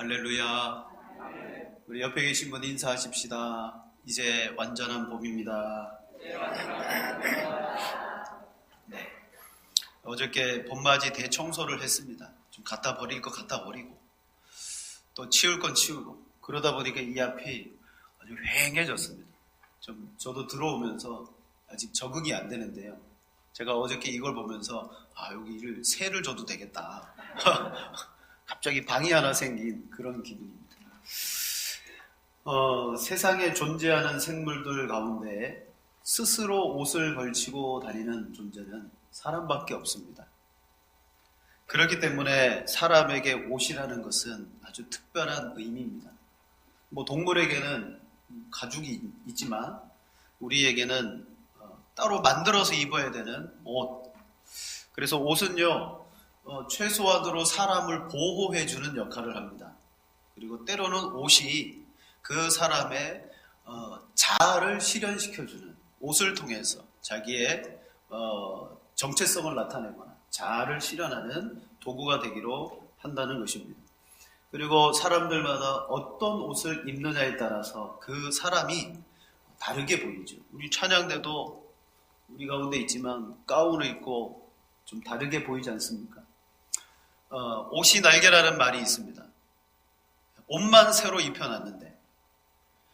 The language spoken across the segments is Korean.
할렐루야. 우리 옆에 계신 분 인사하십시다. 이제 완전한 봄입니다. 네. 어저께 봄맞이 대청소를 했습니다. 좀 갖다 버릴 거 갖다 버리고 또 치울 건 치우고 그러다 보니까 이 앞이 아주 휑해졌습니다. 저도 들어오면서 아직 적응이 안 되는데요. 제가 어저께 이걸 보면서 여기를 새를 줘도 되겠다. 갑자기 방이 하나 생긴 그런 기분입니다. 세상에 존재하는 생물들 가운데 스스로 옷을 걸치고 다니는 존재는 사람밖에 없습니다. 그렇기 때문에 사람에게 옷이라는 것은 아주 특별한 의미입니다. 동물에게는 가죽이 있지만 우리에게는 따로 만들어서 입어야 되는 옷. 그래서 옷은요, 최소한으로 사람을 보호해주는 역할을 합니다. 그리고 때로는 옷이 그 사람의 자아를 실현시켜주는, 옷을 통해서 자기의 정체성을 나타내거나 자아를 실현하는 도구가 되기로 한다는 것입니다. 그리고 사람들마다 어떤 옷을 입느냐에 따라서 그 사람이 다르게 보이죠. 우리 찬양대도 우리 가운데 있지만 가운을 입고 좀 다르게 보이지 않습니까? 옷이 날개라는 말이 있습니다. 옷만 새로 입혀놨는데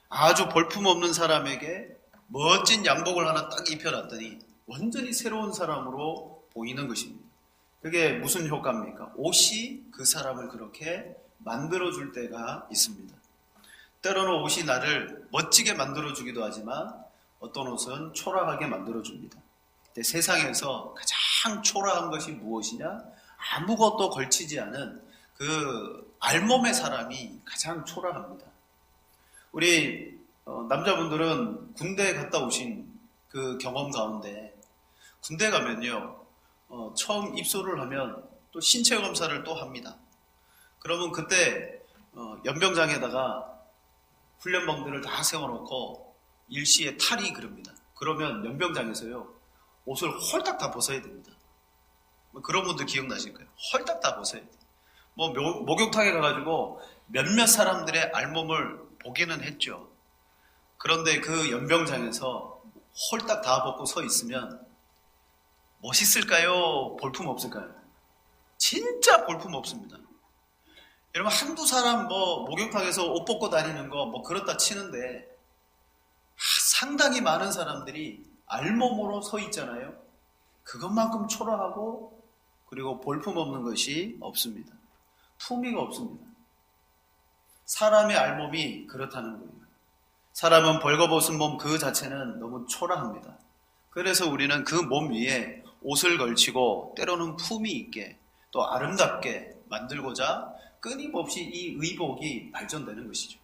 아주 볼품없는 사람에게 멋진 양복을 하나 딱 입혀놨더니 완전히 새로운 사람으로 보이는 것입니다. 그게 무슨 효과입니까? 옷이 그 사람을 그렇게 만들어줄 때가 있습니다. 때로는 옷이 나를 멋지게 만들어주기도 하지만 어떤 옷은 초라하게 만들어줍니다. 근데 세상에서 가장 초라한 것이 무엇이냐? 아무것도 걸치지 않은 그 알몸의 사람이 가장 초라합니다. 우리 남자분들은 군대에 갔다 오신 그 경험 가운데 군대 가면요, 처음 입소를 하면 또 신체 검사를 또 합니다. 그러면 그때 연병장에다가 훈련병들을 다 세워놓고 일시에 탈이 그럽니다. 그러면 연병장에서요, 옷을 홀딱 다 벗어야 됩니다. 그런 분들 기억나실 거예요. 홀딱 다 벗어야 돼요. 목욕탕에 가가지고 몇몇 사람들의 알몸을 보기는 했죠. 그런데 그 연병장에서 홀딱 다 벗고 서 있으면 멋있을까요? 볼품 없을까요? 진짜 볼품 없습니다. 여러분, 한두 사람 목욕탕에서 옷 벗고 다니는 거 그렇다 치는데 상당히 많은 사람들이 알몸으로 서 있잖아요. 그것만큼 초라하고 그리고 볼품 없는 것이 없습니다. 품위가 없습니다. 사람의 알몸이 그렇다는 거예요. 사람은 벌거벗은 몸 그 자체는 너무 초라합니다. 그래서 우리는 그 몸 위에 옷을 걸치고 때로는 품위 있게 또 아름답게 만들고자 끊임없이 이 의복이 발전되는 것이죠.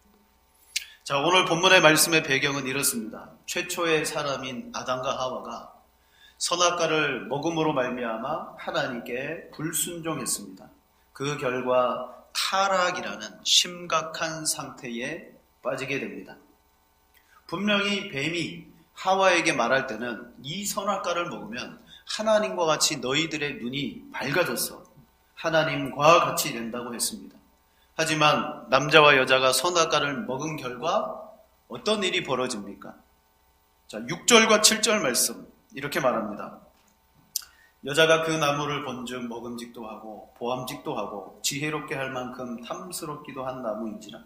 자, 오늘 본문의 말씀의 배경은 이렇습니다. 최초의 사람인 아담과 하와가 선악과를 먹음으로 말미암아 하나님께 불순종했습니다. 그 결과 타락이라는 심각한 상태에 빠지게 됩니다. 분명히 뱀이 하와에게 말할 때는 이 선악과를 먹으면 하나님과 같이 너희들의 눈이 밝아져서 하나님과 같이 된다고 했습니다. 하지만 남자와 여자가 선악과를 먹은 결과 어떤 일이 벌어집니까? 자, 6절과 7절 말씀 이렇게 말합니다. 여자가 그 나무를 본즉 먹음직도 하고 보암직도 하고 지혜롭게 할 만큼 탐스럽기도 한 나무인지라.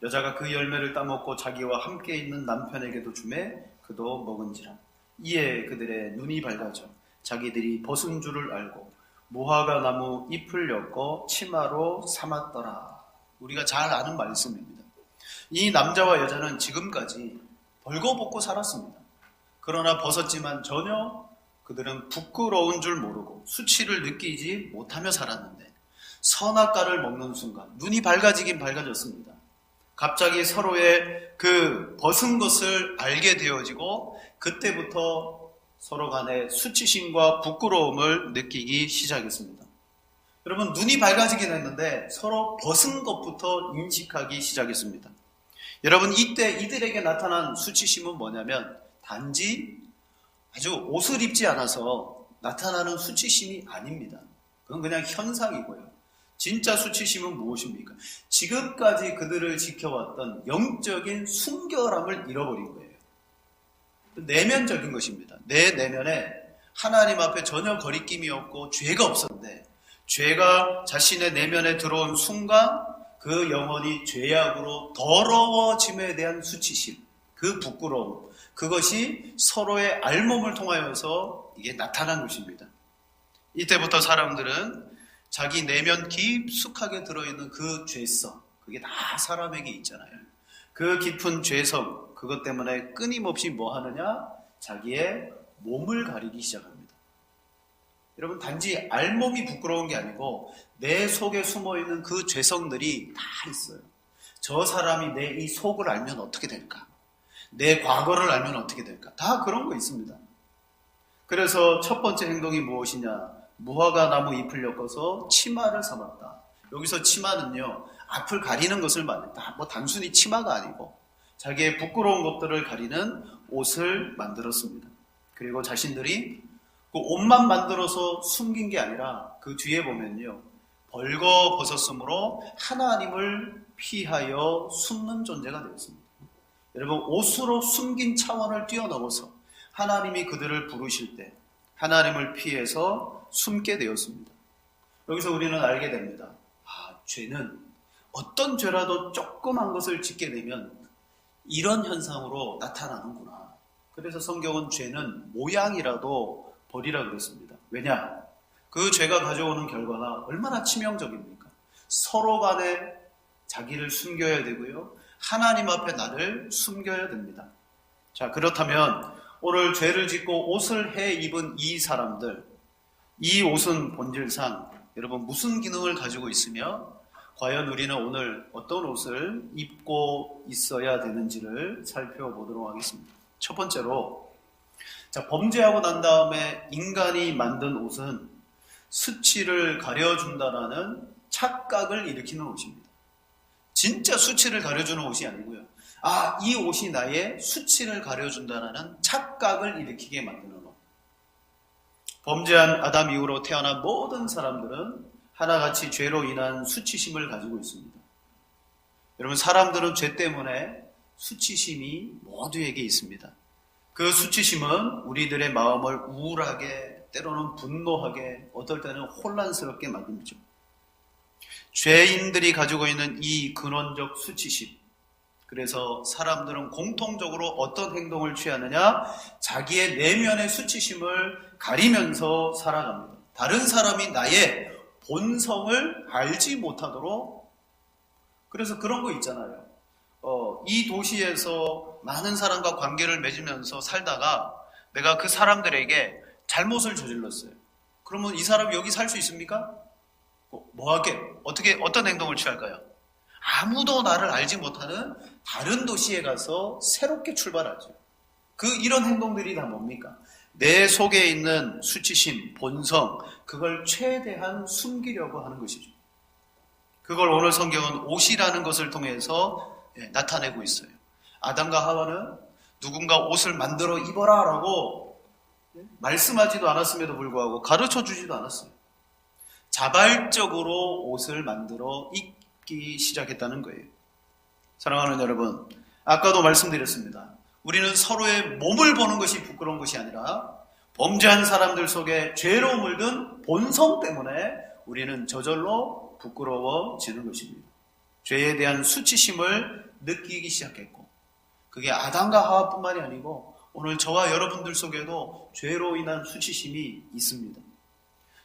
여자가 그 열매를 따먹고 자기와 함께 있는 남편에게도 주매 그도 먹은지라. 이에 그들의 눈이 밝아져 자기들이 벗은 줄을 알고 무화과 나무 잎을 엮어 치마로 삼았더라. 우리가 잘 아는 말씀입니다. 이 남자와 여자는 지금까지 벌거벗고 살았습니다. 그러나 벗었지만 전혀 그들은 부끄러운 줄 모르고 수치를 느끼지 못하며 살았는데 선악과를 먹는 순간 눈이 밝아지긴 밝아졌습니다. 갑자기 서로의 그 벗은 것을 알게 되어지고 그때부터 서로 간에 수치심과 부끄러움을 느끼기 시작했습니다. 여러분, 눈이 밝아지긴 했는데 서로 벗은 것부터 인식하기 시작했습니다. 여러분, 이때 이들에게 나타난 수치심은 뭐냐면 단지 아주 옷을 입지 않아서 나타나는 수치심이 아닙니다. 그건 그냥 현상이고요. 진짜 수치심은 무엇입니까? 지금까지 그들을 지켜왔던 영적인 순결함을 잃어버린 거예요. 내면적인 것입니다. 내 내면에 하나님 앞에 전혀 거리낌이 없고 죄가 없었는데 죄가 자신의 내면에 들어온 순간 그 영혼이 죄악으로 더러워짐에 대한 수치심, 그 부끄러움, 그것이 서로의 알몸을 통하여서 이게 나타난 것입니다. 이때부터 사람들은 자기 내면 깊숙하게 들어있는 그 죄성, 그게 다 사람에게 있잖아요. 그 깊은 죄성, 그것 때문에 끊임없이 뭐 하느냐? 자기의 몸을 가리기 시작합니다. 여러분, 단지 알몸이 부끄러운 게 아니고 내 속에 숨어있는 그 죄성들이 다 있어요. 저 사람이 내 이 속을 알면 어떻게 될까? 내 과거를 알면 어떻게 될까? 다 그런 거 있습니다. 그래서 첫 번째 행동이 무엇이냐? 무화과 나무 잎을 엮어서 치마를 삼았다. 여기서 치마는요, 앞을 가리는 것을 말합니다. 뭐 단순히 치마가 아니고 자기의 부끄러운 것들을 가리는 옷을 만들었습니다. 그리고 자신들이 그 옷만 만들어서 숨긴 게 아니라 그 뒤에 보면요, 벌거벗었으므로 하나님을 피하여 숨는 존재가 되었습니다. 여러분, 옷으로 숨긴 차원을 뛰어넘어서 하나님이 그들을 부르실 때 하나님을 피해서 숨게 되었습니다. 여기서 우리는 알게 됩니다. 죄는 어떤 죄라도 조그만 것을 짓게 되면 이런 현상으로 나타나는구나. 그래서 성경은 죄는 모양이라도 버리라 그랬습니다. 왜냐? 그 죄가 가져오는 결과가 얼마나 치명적입니까? 서로 간에 자기를 숨겨야 되고요, 하나님 앞에 나를 숨겨야 됩니다. 자, 그렇다면 오늘 죄를 짓고 옷을 해 입은 이 사람들, 이 옷은 본질상 여러분 무슨 기능을 가지고 있으며 과연 우리는 오늘 어떤 옷을 입고 있어야 되는지를 살펴보도록 하겠습니다. 첫 번째로, 자, 범죄하고 난 다음에 인간이 만든 옷은 수치를 가려준다라는 착각을 일으키는 옷입니다. 진짜 수치를 가려주는 옷이 아니고요, 이 옷이 나의 수치를 가려준다라는 착각을 일으키게 만드는 옷. 범죄한 아담 이후로 태어난 모든 사람들은 하나같이 죄로 인한 수치심을 가지고 있습니다. 여러분, 사람들은 죄 때문에 수치심이 모두에게 있습니다. 그 수치심은 우리들의 마음을 우울하게, 때로는 분노하게, 어떨 때는 혼란스럽게 만들죠. 죄인들이 가지고 있는 이 근원적 수치심, 그래서 사람들은 공통적으로 어떤 행동을 취하느냐? 자기의 내면의 수치심을 가리면서 살아갑니다. 다른 사람이 나의 본성을 알지 못하도록. 그래서 그런 거 있잖아요. 이 도시에서 많은 사람과 관계를 맺으면서 살다가 내가 그 사람들에게 잘못을 저질렀어요. 그러면 이 사람이 여기 살 수 있습니까? 어떤 행동을 취할까요? 아무도 나를 알지 못하는 다른 도시에 가서 새롭게 출발하죠. 이런 행동들이 다 뭡니까? 내 속에 있는 수치심, 본성, 그걸 최대한 숨기려고 하는 것이죠. 그걸 오늘 성경은 옷이라는 것을 통해서 나타내고 있어요. 아담과 하와는 누군가 옷을 만들어 입어라 라고 말씀하지도 않았음에도 불구하고 가르쳐 주지도 않았어요. 자발적으로 옷을 만들어 입기 시작했다는 거예요. 사랑하는 여러분, 아까도 말씀드렸습니다. 우리는 서로의 몸을 보는 것이 부끄러운 것이 아니라 범죄한 사람들 속에 죄로 물든 본성 때문에 우리는 저절로 부끄러워지는 것입니다. 죄에 대한 수치심을 느끼기 시작했고, 그게 아담과 하와뿐만이 아니고 오늘 저와 여러분들 속에도 죄로 인한 수치심이 있습니다.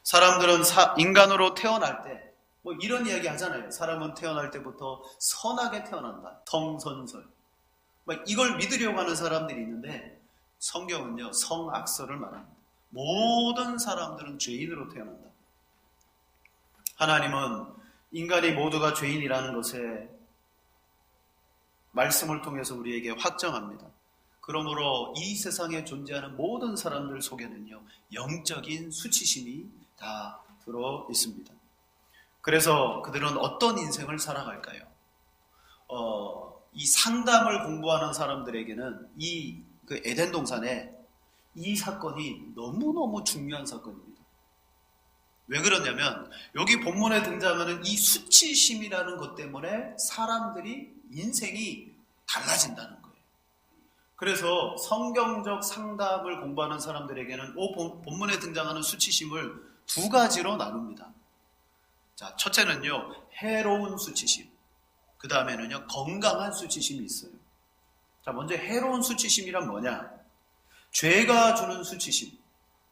사람들은 인간으로 태어날 때 이런 이야기 하잖아요. 사람은 태어날 때부터 선하게 태어난다. 성선설. 이걸 믿으려고 하는 사람들이 있는데 성경은요, 성악설을 말합니다. 모든 사람들은 죄인으로 태어난다. 하나님은 인간이 모두가 죄인이라는 것에 말씀을 통해서 우리에게 확정합니다. 그러므로 이 세상에 존재하는 모든 사람들 속에는요, 영적인 수치심이 다 들어 있습니다. 그래서 그들은 어떤 인생을 살아갈까요? 이 상담을 공부하는 사람들에게는 그 에덴 동산에 이 사건이 너무너무 중요한 사건입니다. 왜 그러냐면 여기 본문에 등장하는 이 수치심이라는 것 때문에 사람들이 인생이 달라진다는 거예요. 그래서 성경적 상담을 공부하는 사람들에게는 본문에 등장하는 수치심을 두 가지로 나눕니다. 자, 첫째는요, 해로운 수치심. 그 다음에는요, 건강한 수치심이 있어요. 자, 먼저 해로운 수치심이란 뭐냐? 죄가 주는 수치심.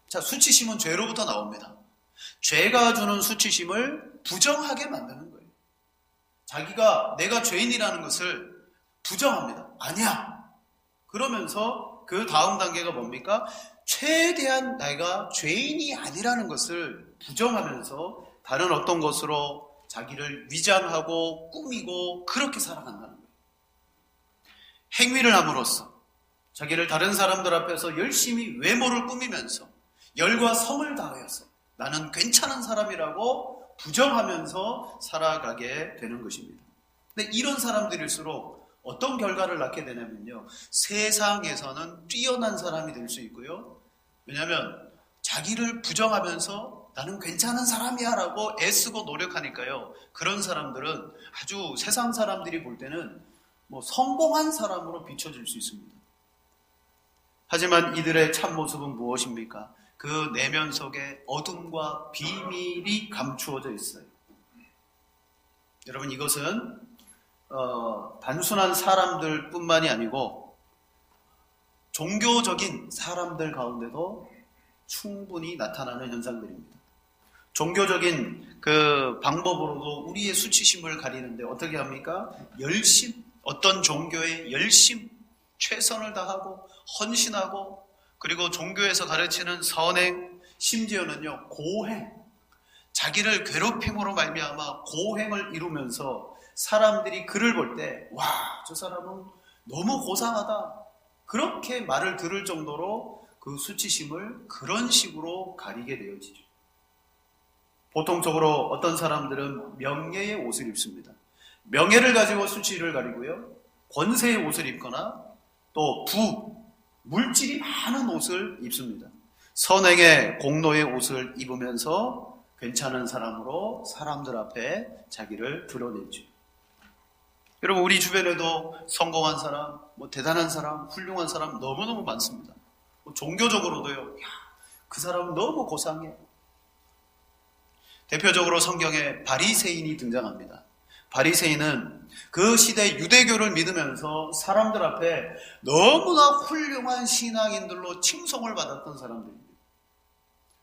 자, 수치심은 죄로부터 나옵니다. 죄가 주는 수치심을 부정하게 만드는 거예요. 자기가 내가 죄인이라는 것을 부정합니다. 아니야. 그러면서 그 다음 단계가 뭡니까? 최대한 내가 죄인이 아니라는 것을 부정하면서 다른 어떤 것으로 자기를 위장하고 꾸미고 그렇게 살아간다는 거예요. 행위를 함으로써 자기를 다른 사람들 앞에서 열심히 외모를 꾸미면서 열과 성을 다하여서 나는 괜찮은 사람이라고 부정하면서 살아가게 되는 것입니다. 근데 이런 사람들일수록 어떤 결과를 낳게 되냐면요, 세상에서는 뛰어난 사람이 될 수 있고요. 왜냐하면 자기를 부정하면서 나는 괜찮은 사람이야 라고 애쓰고 노력하니까요, 그런 사람들은 아주 세상 사람들이 볼 때는 성공한 사람으로 비춰질 수 있습니다. 하지만 이들의 참모습은 무엇입니까? 그 내면 속에 어둠과 비밀이 감추어져 있어요. 여러분, 이것은 단순한 사람들 뿐만이 아니고 종교적인 사람들 가운데도 충분히 나타나는 현상들입니다. 종교적인 그 방법으로도 우리의 수치심을 가리는데 어떻게 합니까? 열심, 어떤 종교의 열심, 최선을 다하고 헌신하고, 그리고 종교에서 가르치는 선행, 심지어는요 고행, 자기를 괴롭힘으로 말미암아 고행을 이루면서 사람들이 그를 볼 때 와, 저 사람은 너무 고상하다, 그렇게 말을 들을 정도로 그 수치심을 그런 식으로 가리게 되어지죠. 보통적으로 어떤 사람들은 명예의 옷을 입습니다. 명예를 가지고 수치를 가리고요, 권세의 옷을 입거나 또 물질이 많은 옷을 입습니다. 선행의 공로의 옷을 입으면서 괜찮은 사람으로 사람들 앞에 자기를 드러내죠. 여러분, 우리 주변에도 성공한 사람, 대단한 사람, 훌륭한 사람 너무너무 많습니다. 종교적으로도요, 그 사람은 너무 고상해. 대표적으로 성경에 바리새인이 등장합니다. 바리새인은 그 시대 유대교를 믿으면서 사람들 앞에 너무나 훌륭한 신앙인들로 칭송을 받았던 사람들입니다.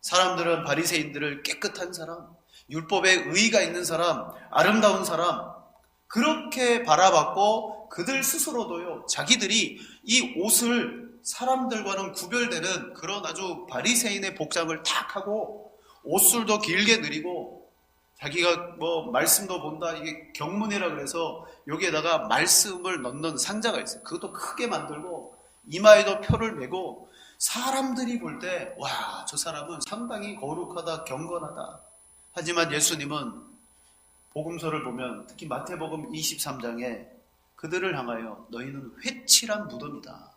사람들은 바리새인들을 깨끗한 사람, 율법에 의의가 있는 사람, 아름다운 사람, 그렇게 바라봤고 그들 스스로도요, 자기들이 이 옷을 사람들과는 구별되는 그런 아주 바리새인의 복장을 탁 하고 옷술도 길게 내리고, 자기가 말씀도 본다, 이게 경문이라 그래서 여기에다가 말씀을 넣는 상자가 있어요. 그것도 크게 만들고 이마에도 표를 메고 사람들이 볼 때 와, 저 사람은 상당히 거룩하다, 경건하다. 하지만 예수님은 복음서를 보면 특히 마태복음 23장에 그들을 향하여 너희는 회칠한 무덤이다.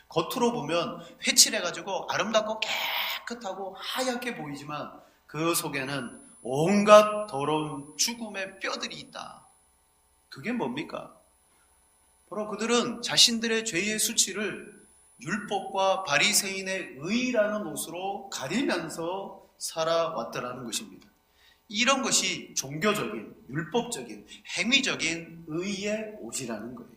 겉으로 보면 회칠해가지고 아름답고 깨끗하고 하얗게 보이지만 그 속에는 온갖 더러운 죽음의 뼈들이 있다. 그게 뭡니까? 바로 그들은 자신들의 죄의 수치를 율법과 바리새인의 의라는 옷으로 가리면서 살아왔더라는 것입니다. 이런 것이 종교적인, 율법적인, 행위적인 의의 옷이라는 거예요.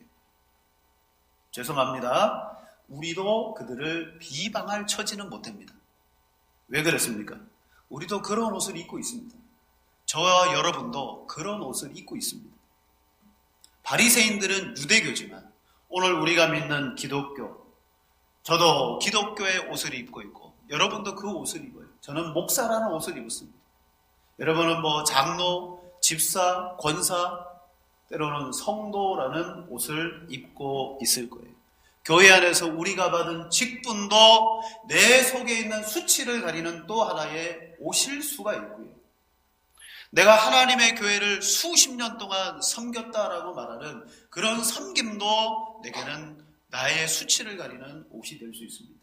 죄송합니다. 우리도 그들을 비방할 처지는 못합니다. 왜 그렇습니까? 우리도 그런 옷을 입고 있습니다. 저와 여러분도 그런 옷을 입고 있습니다. 바리새인들은 유대교지만 오늘 우리가 믿는 기독교, 저도 기독교의 옷을 입고 있고 여러분도 그 옷을 입어요. 저는 목사라는 옷을 입었습니다. 여러분은 장로, 집사, 권사, 때로는 성도라는 옷을 입고 있을 거예요. 교회 안에서 우리가 받은 직분도 내 속에 있는 수치를 가리는 또 하나의 옷일 수가 있고요. 내가 하나님의 교회를 수십 년 동안 섬겼다라고 말하는 그런 섬김도 내게는 나의 수치를 가리는 옷이 될 수 있습니다.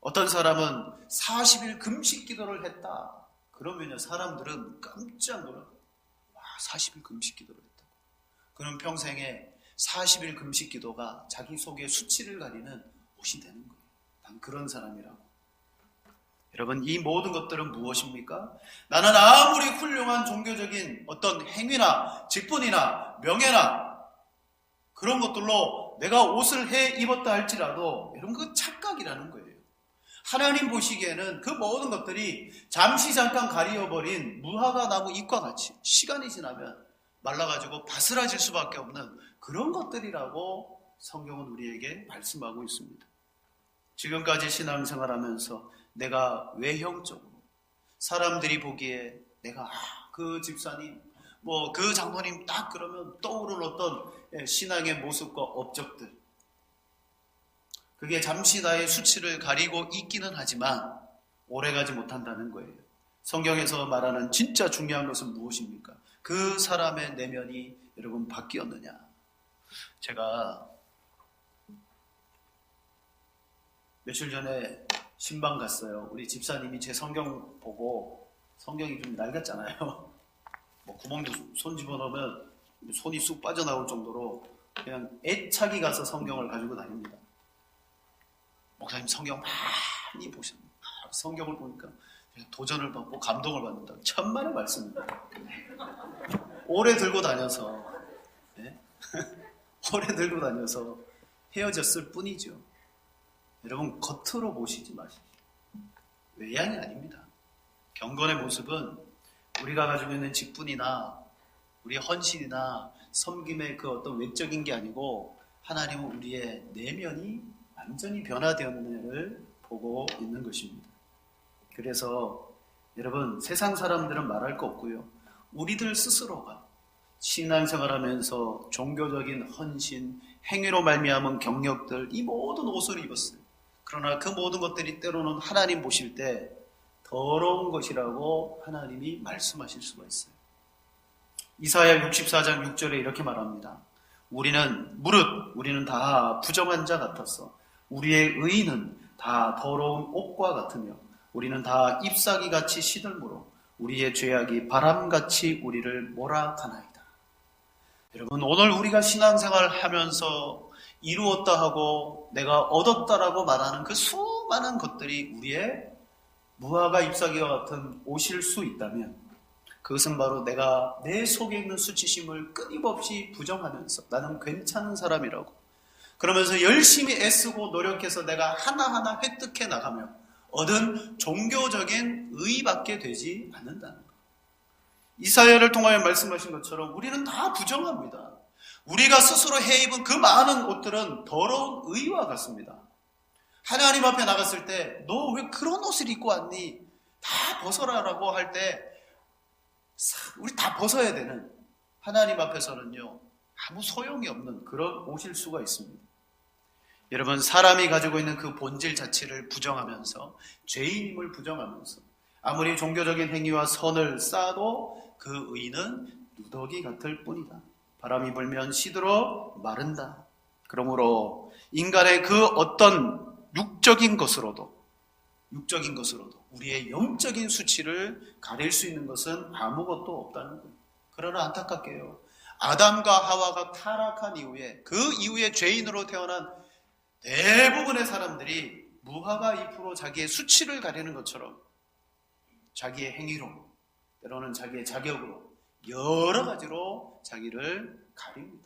어떤 사람은 40일 금식 기도를 했다. 그러면요, 사람들은 깜짝 놀라요. 와, 40일 금식 기도를 했다고. 그럼 평생에 40일 금식 기도가 자기 속에 수치를 가리는 옷이 되는 거예요. 난 그런 사람이라고. 여러분, 이 모든 것들은 무엇입니까? 나는 아무리 훌륭한 종교적인 어떤 행위나 직분이나 명예나 그런 것들로 내가 옷을 해 입었다 할지라도 이런 건 착각이라는 거예요. 하나님 보시기에는 그 모든 것들이 잠시 잠깐 가리어버린 무화과 나무 잎과 같이 시간이 지나면 말라가지고 바스라질 수밖에 없는 그런 것들이라고 성경은 우리에게 말씀하고 있습니다. 지금까지 신앙생활하면서 내가 외형적으로 사람들이 보기에 내가 그 집사님 그 장로님 딱 그러면 떠오르는 어떤 신앙의 모습과 업적들, 그게 잠시 나의 수치를 가리고 있기는 하지만 오래가지 못한다는 거예요. 성경에서 말하는 진짜 중요한 것은 무엇입니까? 그 사람의 내면이 여러분 바뀌었느냐. 제가 며칠 전에 신방 갔어요. 우리 집사님이 제 성경 보고, 성경이 좀 낡았잖아요. 구멍도 손 집어넣으면 손이 쑥 빠져나올 정도로 그냥 애착이 가서 성경을 가지고 다닙니다. 목사님 성경 많이 보셨네요. 성경을 보니까 도전을 받고 감동을 받는다. 천만의 말씀입니다. 오래 들고 다녀서 오래 들고 다녀서 헤어졌을 뿐이죠. 여러분, 겉으로 보시지 마십시오. 외양이 아닙니다. 경건의 모습은 우리가 가지고 있는 직분이나 우리의 헌신이나 섬김의 그 어떤 외적인 게 아니고 하나님은 우리의 내면이 완전히 변화되었느냐를 보고 있는 것입니다. 그래서 여러분, 세상 사람들은 말할 거 없고요. 우리들 스스로가 신앙생활하면서 종교적인 헌신, 행위로 말미암은 경력들, 이 모든 옷을 입었어요. 그러나 그 모든 것들이 때로는 하나님 보실 때 더러운 것이라고 하나님이 말씀하실 수가 있어요. 이사야 64장 6절에 이렇게 말합니다. 우리는 다 부정한 자 같았어. 우리의 의는 다 더러운 옷과 같으며 우리는 다 잎사귀같이 시들므로 우리의 죄악이 바람같이 우리를 몰아가나이다. 여러분, 오늘 우리가 신앙생활 하면서 이루었다 하고 내가 얻었다라고 말하는 그 수많은 것들이 우리의 무화과 잎사귀와 같은 옷일 수 있다면 그것은 바로 내가 내 속에 있는 수치심을 끊임없이 부정하면서 나는 괜찮은 사람이라고 그러면서 열심히 애쓰고 노력해서 내가 하나하나 획득해 나가며 얻은 종교적인 의의밖에 되지 않는다는 것. 이사야를 통하여 말씀하신 것처럼 우리는 다 부정합니다. 우리가 스스로 해입은 그 많은 옷들은 더러운 의와 같습니다. 하나님 앞에 나갔을 때 너 왜 그런 옷을 입고 왔니? 다 벗어라라고 할 때 우리 다 벗어야 되는, 하나님 앞에서는요 아무 소용이 없는 그런 옷일 수가 있습니다. 여러분, 사람이 가지고 있는 그 본질 자체를 부정하면서 죄인임을 부정하면서 아무리 종교적인 행위와 선을 쌓아도 그 의는 누더기 같을 뿐이다. 바람이 불면 시들어 마른다. 그러므로 인간의 그 어떤 육적인 것으로도 우리의 영적인 수치를 가릴 수 있는 것은 아무것도 없다는 거예요. 그러나 안타깝게요, 아담과 하와가 타락한 이후에 그 이후에 죄인으로 태어난 대부분의 사람들이 무화과 잎으로 자기의 수치를 가리는 것처럼 자기의 행위로, 때로는 자기의 자격으로 여러 가지로 자기를 가립니다.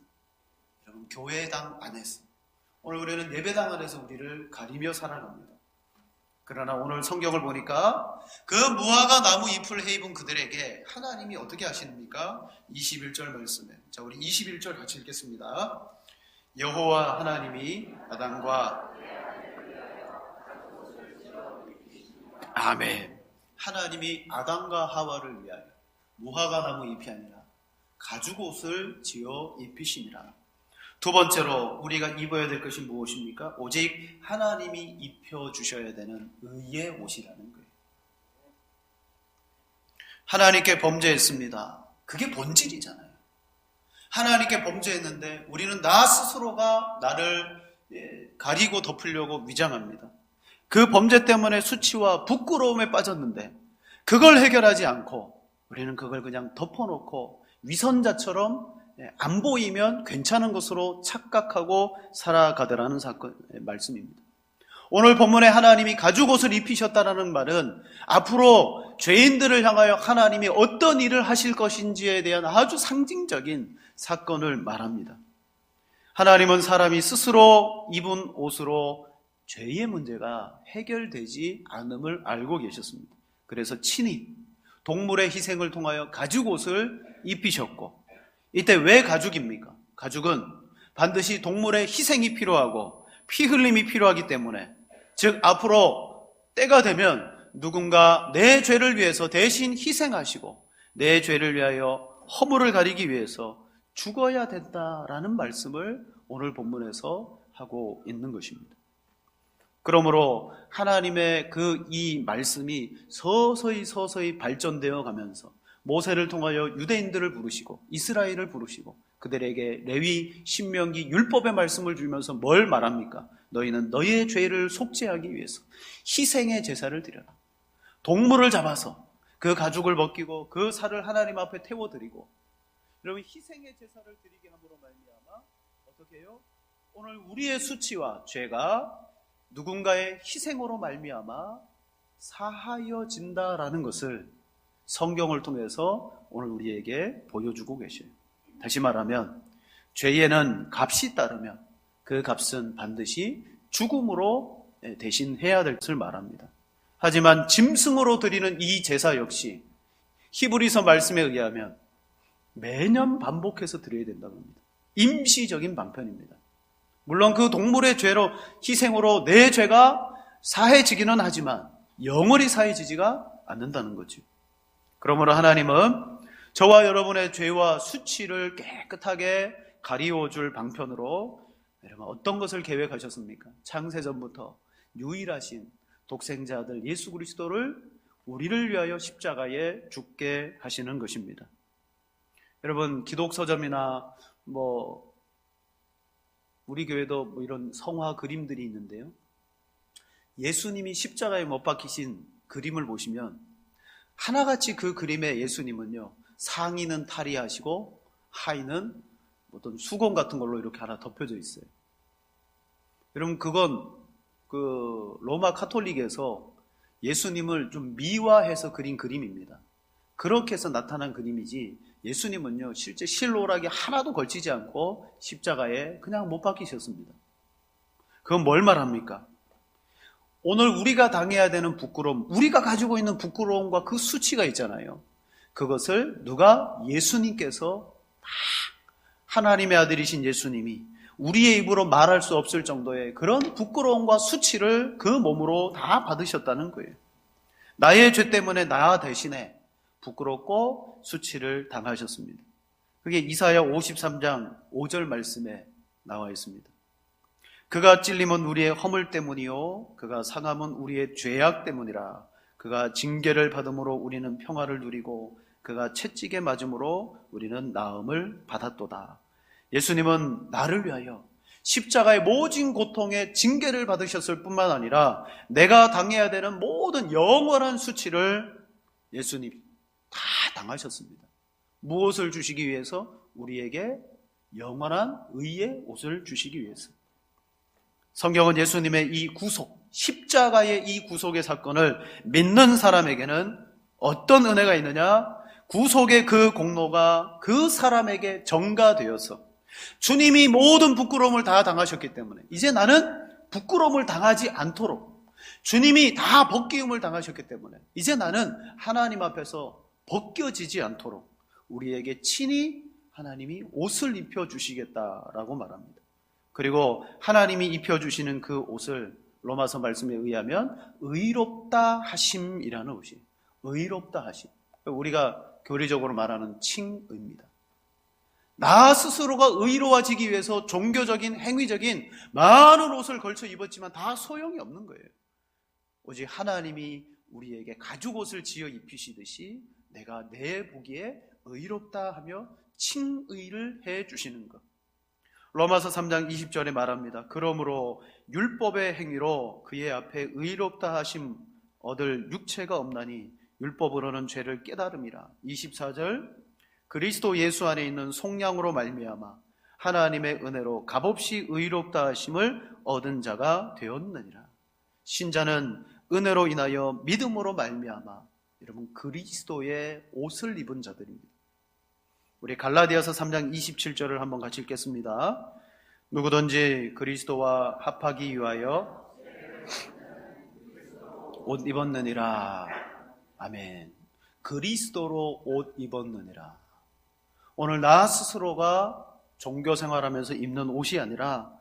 여러분, 교회당 안에서, 오늘 우리는 예배당 안에서 우리를 가리며 살아갑니다. 그러나 오늘 성경을 보니까 그 무화과 나무 잎을 해입은 그들에게 하나님이 어떻게 하십니까? 21절 말씀에, 자, 우리 21절 같이 읽겠습니다. 여호와 하나님이 아담과 아멘. 하나님이 아담과 하와를 위하여 무화과 나무 잎이 아니라 가죽옷을 지어 입히시니라. 두 번째로 우리가 입어야 될 것이 무엇입니까? 오직 하나님이 입혀주셔야 되는 의의 옷이라는 거예요. 하나님께 범죄했습니다. 그게 본질이잖아요. 하나님께 범죄했는데 우리는 나 스스로가 나를 가리고 덮으려고 위장합니다. 그 범죄 때문에 수치와 부끄러움에 빠졌는데 그걸 해결하지 않고 우리는 그걸 그냥 덮어놓고 위선자처럼 안 보이면 괜찮은 것으로 착각하고 살아가더라는 말씀입니다. 오늘 본문에 하나님이 가죽옷을 입히셨다는 말은 앞으로 죄인들을 향하여 하나님이 어떤 일을 하실 것인지에 대한 아주 상징적인 사건을 말합니다. 하나님은 사람이 스스로 입은 옷으로 죄의 문제가 해결되지 않음을 알고 계셨습니다. 그래서 친히 동물의 희생을 통하여 가죽옷을 입히셨고, 이때 왜 가죽입니까? 가죽은 반드시 동물의 희생이 필요하고 피 흘림이 필요하기 때문에, 즉 앞으로 때가 되면 누군가 내 죄를 위해서 대신 희생하시고 내 죄를 위하여 허물을 가리기 위해서 죽어야 된다라는 말씀을 오늘 본문에서 하고 있는 것입니다. 그러므로 하나님의 이 말씀이 서서히 발전되어 가면서 모세를 통하여 유대인들을 부르시고 이스라엘을 부르시고 그들에게 레위, 신명기, 율법의 말씀을 주면서 뭘 말합니까? 너희는 너희의 죄를 속죄하기 위해서 희생의 제사를 드려라. 동물을 잡아서 그 가죽을 벗기고 그 살을 하나님 앞에 태워드리고, 여러분, 희생의 제사를 드리게 함으로 말미암아 어떻게 해요? 오늘 우리의 수치와 죄가 누군가의 희생으로 말미암아 사하여진다라는 것을 성경을 통해서 오늘 우리에게 보여주고 계셔요. 다시 말하면 죄에는 값이 따르면 그 값은 반드시 죽음으로 대신해야 될 것을 말합니다. 하지만 짐승으로 드리는 이 제사 역시 히브리서 말씀에 의하면 매년 반복해서 드려야 된다고 합니다. 임시적인 방편입니다. 물론 그 동물의 죄로 희생으로 내 죄가 사해지기는 하지만 영원히 사해지지가 않는다는 거죠. 그러므로 하나님은 저와 여러분의 죄와 수치를 깨끗하게 가리워줄 방편으로 여러분 어떤 것을 계획하셨습니까? 창세전부터 유일하신 독생자 아들 예수 그리스도를 우리를 위하여 십자가에 죽게 하시는 것입니다. 여러분, 기독서점이나 우리 교회도 이런 성화 그림들이 있는데요, 예수님이 십자가에 못 박히신 그림을 보시면 하나같이 그 그림의 예수님은요, 상의는 탈의하시고 하의는 어떤 수건 같은 걸로 이렇게 하나 덮여져 있어요. 여러분, 그건 그 로마 카톨릭에서 예수님을 좀 미화해서 그린 그림입니다. 그렇게 해서 나타난 그림이지 예수님은요, 실제 실로락이 하나도 걸치지 않고 십자가에 그냥 못 박히셨습니다. 그건 뭘 말합니까? 오늘 우리가 당해야 되는 부끄러움, 우리가 가지고 있는 부끄러움과 그 수치가 있잖아요. 그것을 누가? 예수님께서, 하나님의 아들이신 예수님이 우리의 입으로 말할 수 없을 정도의 그런 부끄러움과 수치를 그 몸으로 다 받으셨다는 거예요. 나의 죄 때문에 나 대신에 부끄럽고 수치를 당하셨습니다. 그게 이사야 53장 5절 말씀에 나와 있습니다. 그가 찔림은 우리의 허물 때문이요 그가 상함은 우리의 죄악 때문이라. 그가 징계를 받음으로 우리는 평화를 누리고 그가 채찍에 맞음으로 우리는 나음을 받았도다. 예수님은 나를 위하여 십자가의 모진 고통의 징계를 받으셨을 뿐만 아니라 내가 당해야 되는 모든 영원한 수치를 예수님 다 당하셨습니다. 무엇을 주시기 위해서? 우리에게 영원한 의의 옷을 주시기 위해서. 성경은 예수님의 이 구속, 십자가의 이 구속의 사건을 믿는 사람에게는 어떤 은혜가 있느냐? 구속의 그 공로가 그 사람에게 전가되어서 주님이 모든 부끄러움을 다 당하셨기 때문에 이제 나는 부끄러움을 당하지 않도록, 주님이 다 벗기움을 당하셨기 때문에 이제 나는 하나님 앞에서 벗겨지지 않도록 우리에게 친히 하나님이 옷을 입혀주시겠다라고 말합니다. 그리고 하나님이 입혀주시는 그 옷을 로마서 말씀에 의하면 의롭다 하심이라는 옷이에요. 의롭다 하심. 우리가 교리적으로 말하는 칭의입니다. 나 스스로가 의로워지기 위해서 종교적인 행위적인 많은 옷을 걸쳐 입었지만 다 소용이 없는 거예요. 오직 하나님이 우리에게 가죽옷을 지어 입히시듯이 내가 내 보기에 의롭다 하며 칭의를 해 주시는 것. 로마서 3장 20절에 말합니다. 그러므로 율법의 행위로 그의 앞에 의롭다 하심 얻을 육체가 없나니 율법으로는 죄를 깨달음이라. 24절 그리스도 예수 안에 있는 속량으로 말미암아 하나님의 은혜로 값없이 의롭다 하심을 얻은 자가 되었느니라. 신자는 은혜로 인하여 믿음으로 말미암아 여러분 그리스도의 옷을 입은 자들입니다. 우리 갈라디아서 3장 27절을 한번 같이 읽겠습니다. 누구든지 그리스도와 합하기 위하여 옷 입었느니라. 아멘. 그리스도로 옷 입었느니라. 오늘 나 스스로가 종교 생활하면서 입는 옷이 아니라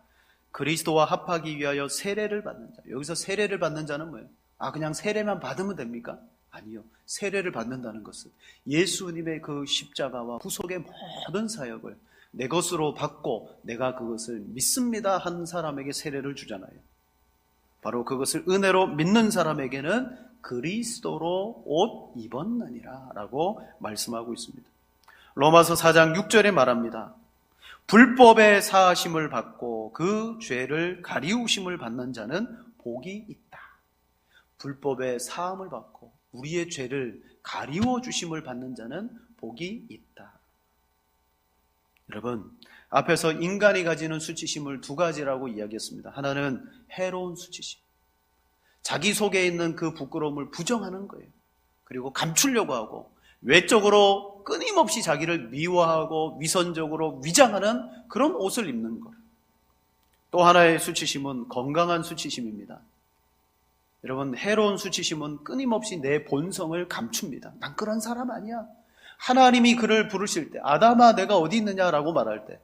그리스도와 합하기 위하여 세례를 받는 자. 여기서 세례를 받는 자는 뭐예요? 그냥 세례만 받으면 됩니까? 아니요. 세례를 받는다는 것은 예수님의 그 십자가와 구속의 모든 사역을 내 것으로 받고 내가 그것을 믿습니다 한 사람에게 세례를 주잖아요. 바로 그것을 은혜로 믿는 사람에게는 그리스도로 옷 입었느니라 라고 말씀하고 있습니다. 로마서 4장 6절에 말합니다. 불법의 사하심을 받고 그 죄를 가리우심을 받는 자는 복이 있다. 불법의 사함을 받고 우리의 죄를 가리워 주심을 받는 자는 복이 있다. 여러분, 앞에서 인간이 가지는 수치심을 두 가지라고 이야기했습니다. 하나는 해로운 수치심. 자기 속에 있는 그 부끄러움을 부정하는 거예요. 그리고 감추려고 하고 외적으로 끊임없이 자기를 미워하고 위선적으로 위장하는 그런 옷을 입는 것. 또 하나의 수치심은 건강한 수치심입니다. 여러분, 해로운 수치심은 끊임없이 내 본성을 감춥니다. 난 그런 사람 아니야. 하나님이 그를 부르실 때 아담아 내가 어디 있느냐라고 말할 때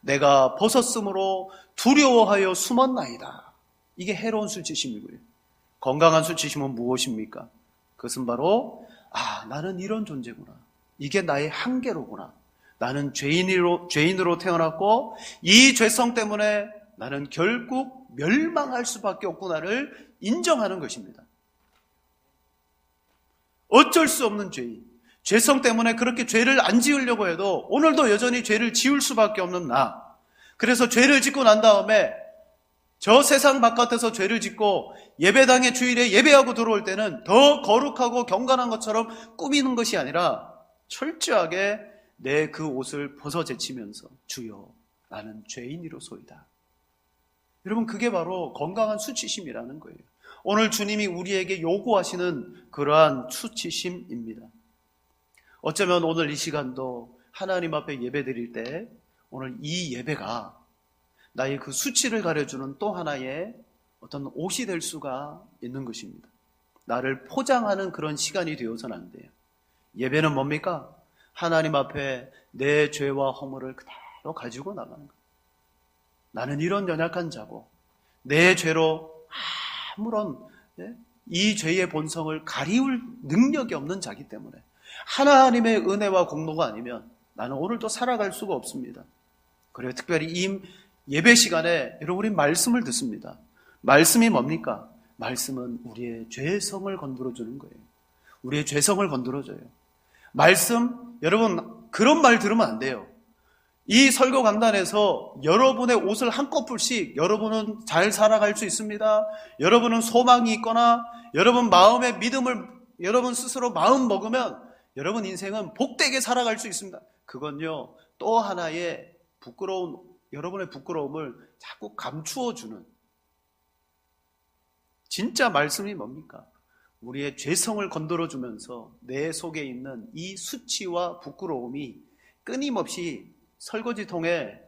내가 벗었으므로 두려워하여 숨었나이다. 이게 해로운 수치심이고요. 건강한 수치심은 무엇입니까? 그것은 바로 나는 이런 존재구나. 이게 나의 한계로구나. 나는 죄인으로 태어났고 이 죄성 때문에 나는 결국 멸망할 수밖에 없구나를 인정하는 것입니다. 어쩔 수 없는 죄인. 죄성 때문에 그렇게 죄를 안 지으려고 해도 오늘도 여전히 죄를 지을 수밖에 없는 나. 그래서 죄를 짓고 난 다음에 저 세상 바깥에서 죄를 짓고 예배당의 주일에 예배하고 들어올 때는 더 거룩하고 경건한 것처럼 꾸미는 것이 아니라 철저하게 내 그 옷을 벗어 제치면서 주여 나는 죄인이로소이다. 여러분, 그게 바로 건강한 수치심이라는 거예요. 오늘 주님이 우리에게 요구하시는 그러한 수치심입니다. 어쩌면 오늘 이 시간도 하나님 앞에 예배 드릴 때 오늘 이 예배가 나의 그 수치를 가려주는 또 하나의 어떤 옷이 될 수가 있는 것입니다. 나를 포장하는 그런 시간이 되어서는 안 돼요. 예배는 뭡니까? 하나님 앞에 내 죄와 허물을 그대로 가지고 나가는 거예요. 나는 이런 연약한 자고 내 죄로 아무런 이 죄의 본성을 가리울 능력이 없는 자기 때문에 하나님의 은혜와 공로가 아니면 나는 오늘도 살아갈 수가 없습니다. 그래요. 특별히 이 예배 시간에 여러분이 말씀을 듣습니다. 말씀이 뭡니까? 말씀은 우리의 죄성을 건드려주는 거예요. 우리의 죄성을 건드려줘요. 말씀, 여러분 그런 말 들으면 안 돼요. 이 설교 강단에서 여러분의 옷을 한꺼풀씩 여러분은 잘 살아갈 수 있습니다. 여러분은 소망이 있거나 여러분 마음의 믿음을 여러분 스스로 마음 먹으면 여러분 인생은 복되게 살아갈 수 있습니다. 그건요 또 하나의 여러분의 부끄러움을 자꾸 감추어주는 진짜 말씀이 뭡니까? 우리의 죄성을 건드려주면서 내 속에 있는 이 수치와 부끄러움이 끊임없이 설거지통에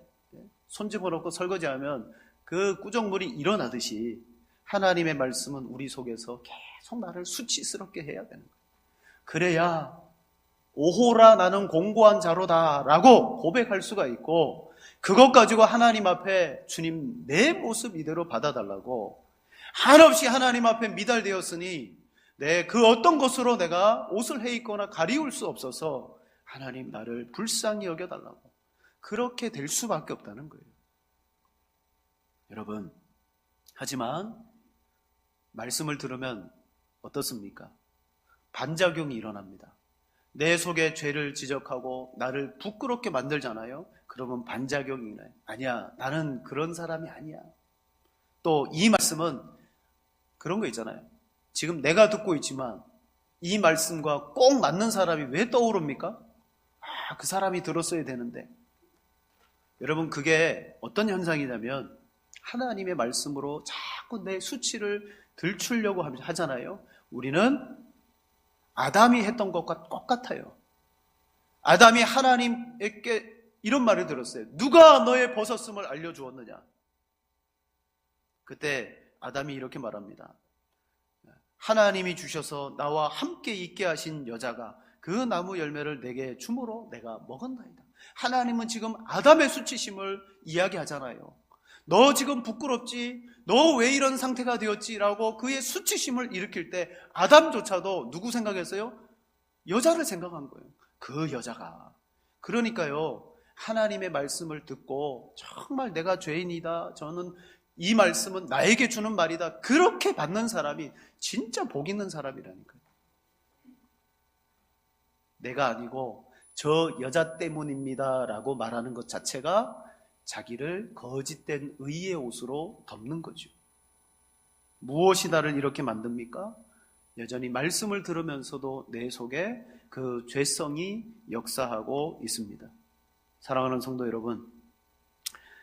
손 집어넣고 설거지하면 그 꾸정물이 일어나듯이 하나님의 말씀은 우리 속에서 계속 나를 수치스럽게 해야 되는 거예요. 그래야 오호라 나는 공고한 자로다 라고 고백할 수가 있고 그것 가지고 하나님 앞에 주님 내 모습 이대로 받아달라고 한없이 하나님 앞에 미달되었으니 내 그 어떤 것으로 내가 옷을 해입거나 가리울 수 없어서 하나님 나를 불쌍히 여겨달라고 그렇게 될 수밖에 없다는 거예요. 여러분, 하지만 말씀을 들으면 어떻습니까? 반작용이 일어납니다. 내 속에 죄를 지적하고 나를 부끄럽게 만들잖아요. 그러면 반작용이 나요. 아니야, 나는 그런 사람이 아니야. 또 이 말씀은 그런 거 있잖아요. 지금 내가 듣고 있지만 이 말씀과 꼭 맞는 사람이 왜 떠오릅니까? 그 사람이 들었어야 되는데. 여러분, 그게 어떤 현상이냐면 하나님의 말씀으로 자꾸 내 수치를 들추려고 하잖아요. 우리는 아담이 했던 것과 똑같아요. 아담이 하나님께 이런 말을 들었어요. 누가 너의 벗었음을 알려주었느냐? 그때 아담이 이렇게 말합니다. 하나님이 주셔서 나와 함께 있게 하신 여자가 그 나무 열매를 내게 주므로 내가 먹었나이다. 하나님은 지금 아담의 수치심을 이야기하잖아요. 너 지금 부끄럽지? 너 왜 이런 상태가 되었지? 라고 그의 수치심을 일으킬 때 아담조차도 누구 생각했어요? 여자를 생각한 거예요. 그 여자가. 그러니까요, 하나님의 말씀을 듣고 정말 내가 죄인이다, 저는 이 말씀은 나에게 주는 말이다, 그렇게 받는 사람이 진짜 복 있는 사람이라니까요. 내가 아니고 저 여자 때문입니다 라고 말하는 것 자체가 자기를 거짓된 의의 옷으로 덮는 거죠. 무엇이 나를 이렇게 만듭니까? 여전히 말씀을 들으면서도 내 속에 그 죄성이 역사하고 있습니다. 사랑하는 성도 여러분,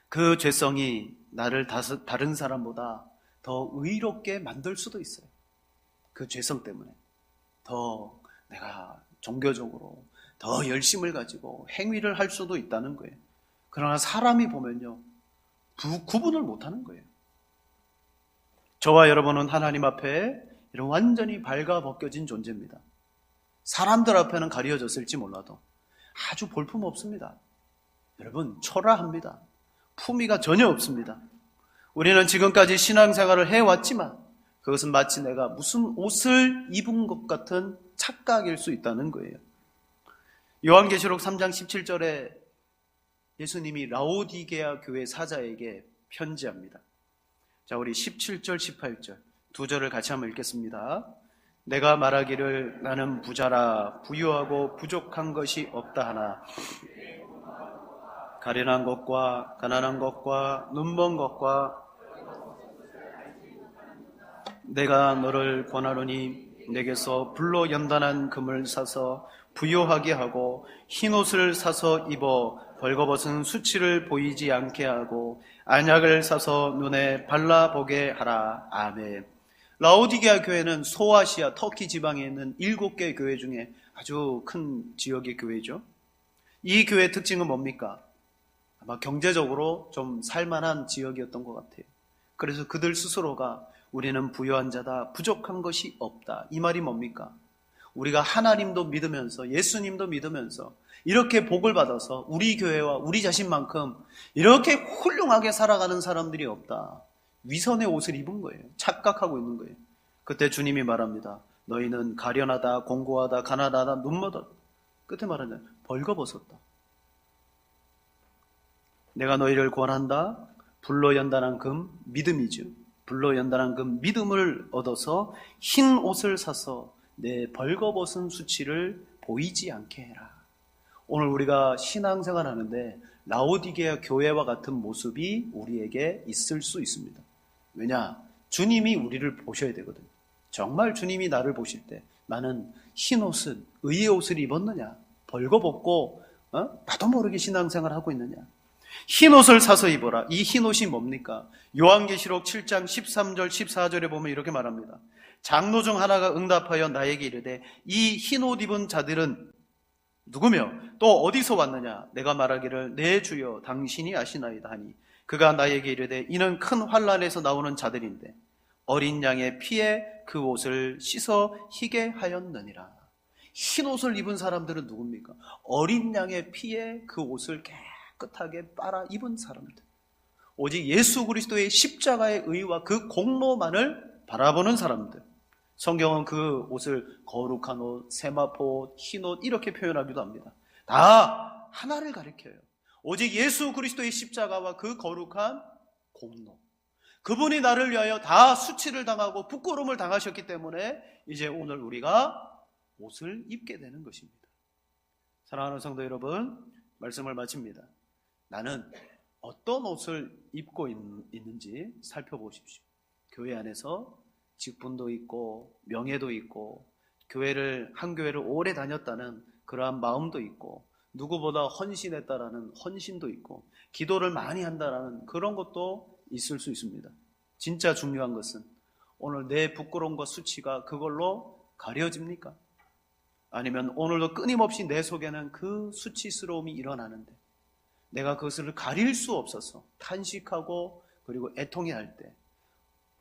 그 죄성이 나를 다른 사람보다 더 의롭게 만들 수도 있어요. 그 죄성 때문에 더 내가 종교적으로 더 열심을 가지고 행위를 할 수도 있다는 거예요. 그러나 사람이 보면요, 구분을 못하는 거예요. 저와 여러분은 하나님 앞에 이런 완전히 발가벗겨진 존재입니다. 사람들 앞에는 가려졌을지 몰라도 아주 볼품 없습니다. 여러분, 초라합니다. 품위가 전혀 없습니다. 우리는 지금까지 신앙생활을 해왔지만 그것은 마치 내가 무슨 옷을 입은 것 같은 착각일 수 있다는 거예요. 요한계시록 3장 17절에 예수님이 라오디게아 교회 사자에게 편지합니다. 자, 우리 17절, 18절 두 절을 같이 한번 읽겠습니다. 내가 말하기를 나는 부자라 부유하고 부족한 것이 없다 하나 가련한 것과 가난한 것과 눈먼 것과 내가 너를 권하노니 내게서 불로 연단한 금을 사서 부요하게 하고 흰옷을 사서 입어 벌거벗은 수치를 보이지 않게 하고 안약을 사서 눈에 발라보게 하라. 아멘. 라오디게아 교회는 소아시아 터키 지방에 있는 7개 교회 중에 아주 큰 지역의 교회죠. 이 교회의 특징은 뭡니까? 아마 경제적으로 좀 살만한 지역이었던 것 같아요. 그래서 그들 스스로가 우리는 부유한 자다, 부족한 것이 없다. 이 말이 뭡니까? 우리가 하나님도 믿으면서 예수님도 믿으면서 이렇게 복을 받아서 우리 교회와 우리 자신만큼 이렇게 훌륭하게 살아가는 사람들이 없다. 위선의 옷을 입은 거예요. 착각하고 있는 거예요. 그때 주님이 말합니다. 너희는 가련하다, 공고하다, 가난하다, 눈먼다. 끝에 말하는 벌거벗었다. 내가 너희를 권한다. 불로 연단한 금, 믿음이죠. 불로 연단한 금, 믿음을 얻어서 흰 옷을 사서 내 벌거벗은 수치를 보이지 않게 해라. 오늘 우리가 신앙생활 하는데 라오디게아 교회와 같은 모습이 우리에게 있을 수 있습니다. 왜냐? 주님이 우리를 보셔야 되거든요. 정말 주님이 나를 보실 때 나는 흰 옷은 의의 옷을 입었느냐? 벌거벗고 나도 모르게 신앙생활 하고 있느냐? 흰 옷을 사서 입어라. 이 흰 옷이 뭡니까? 요한계시록 7장 13절 14절에 보면 이렇게 말합니다. 장로 중 하나가 응답하여 나에게 이르되 이 흰 옷 입은 자들은 누구며 또 어디서 왔느냐? 내가 말하기를 내 주여 당신이 아시나이다 하니 그가 나에게 이르되 이는 큰 환난에서 나오는 자들인데 어린 양의 피에 그 옷을 씻어 희게 하였느니라. 흰 옷을 입은 사람들은 누굽니까? 어린 양의 피에 그 옷을 깨끗하게 빨아 입은 사람들. 오직 예수 그리스도의 십자가의 의와 그 공로만을 바라보는 사람들. 성경은 그 옷을 거룩한 옷, 세마포 옷, 흰 옷 이렇게 표현하기도 합니다. 다 하나를 가리켜요. 오직 예수 그리스도의 십자가와 그 거룩한 공로. 그분이 나를 위하여 다 수치를 당하고 부끄러움을 당하셨기 때문에 이제 오늘 우리가 옷을 입게 되는 것입니다. 사랑하는 성도 여러분, 말씀을 마칩니다. 나는 어떤 옷을 입고 있는지 살펴보십시오. 교회 안에서 직분도 있고 명예도 있고 한 교회를 오래 다녔다는 그러한 마음도 있고, 누구보다 헌신했다라는 헌신도 있고, 기도를 많이 한다라는 그런 것도 있을 수 있습니다. 진짜 중요한 것은 오늘 내 부끄러움과 수치가 그걸로 가려집니까? 아니면 오늘도 끊임없이 내 속에는 그 수치스러움이 일어나는데 내가 그것을 가릴 수 없어서 탄식하고 그리고 애통해할 때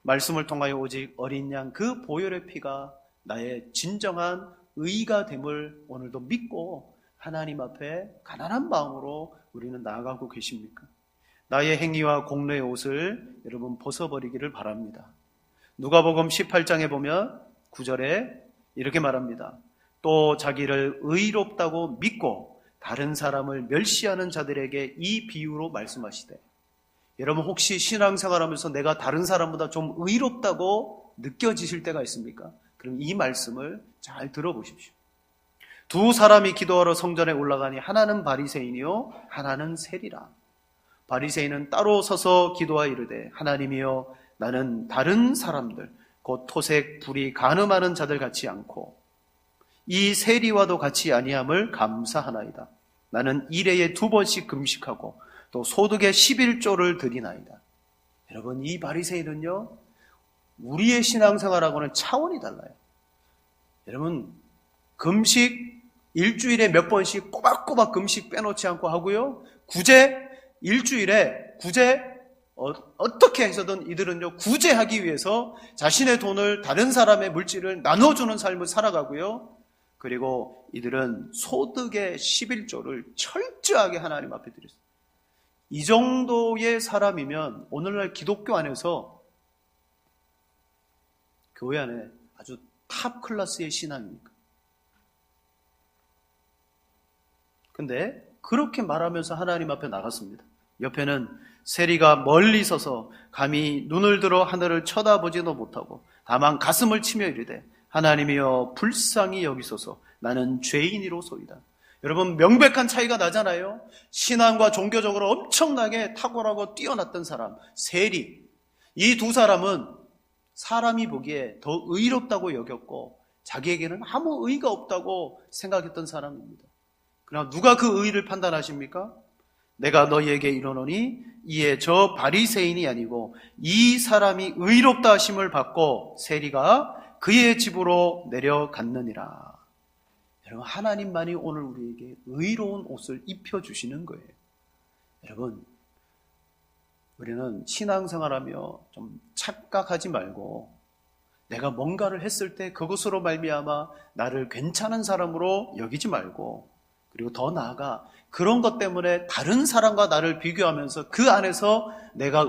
말씀을 통하여 오직 어린 양 그 보혈의 피가 나의 진정한 의가 됨을 오늘도 믿고 하나님 앞에 가난한 마음으로 우리는 나아가고 계십니까? 나의 행위와 공로의 옷을 여러분 벗어버리기를 바랍니다. 누가복음 18장에 보면 9절에 이렇게 말합니다. 또 자기를 의롭다고 믿고 다른 사람을 멸시하는 자들에게 이 비유로 말씀하시되, 여러분 혹시 신앙생활하면서 내가 다른 사람보다 좀 의롭다고 느껴지실 때가 있습니까? 그럼 이 말씀을 잘 들어보십시오. 두 사람이 기도하러 성전에 올라가니 하나는 바리새인이요 하나는 세리라. 바리새인은 따로 서서 기도하여 이르되, 하나님이여, 나는 다른 사람들 곧 토색 불이 간음하는 자들 같지 않고 이 세리와도 같이 아니함을 감사하나이다. 나는 일해에 2번씩 금식하고 또 소득의 11조를 드리나이다. 여러분, 이 바리새인은요 우리의 신앙생활하고는 차원이 달라요. 여러분, 금식 일주일에 몇 번씩 꼬박꼬박 금식 빼놓지 않고 하고요, 일주일에 구제 어떻게 해서든 이들은요 구제하기 위해서 자신의 돈을 다른 사람의 물질을 나눠주는 삶을 살아가고요, 그리고 이들은 소득의 11조를 철저하게 하나님 앞에 드렸어요. 이 정도의 사람이면 오늘날 기독교 안에서 교회 안에 아주 탑 클래스의 신앙입니까? 근데 그렇게 말하면서 하나님 앞에 나갔습니다. 옆에는 세리가 멀리 서서 감히 눈을 들어 하늘을 쳐다보지도 못하고 다만 가슴을 치며 이르되, 하나님이여 불쌍히 여기소서, 나는 죄인이로소이다. 여러분, 명백한 차이가 나잖아요. 신앙과 종교적으로 엄청나게 탁월하고 뛰어났던 사람, 세리. 이 두 사람은 사람이 보기에 더 의롭다고 여겼고 자기에게는 아무 의의가 없다고 생각했던 사람입니다. 그러나 누가 그 의의를 판단하십니까? 내가 너희에게 이르노니 이에 저 바리새인이 아니고 이 사람이 의롭다 하심을 받고 세리가 그의 집으로 내려갔느니라. 여러분, 하나님만이 오늘 우리에게 의로운 옷을 입혀주시는 거예요. 여러분, 우리는 신앙생활하며 좀 착각하지 말고 내가 뭔가를 했을 때 그것으로 말미암아 나를 괜찮은 사람으로 여기지 말고, 그리고 더 나아가 그런 것 때문에 다른 사람과 나를 비교하면서 그 안에서 내가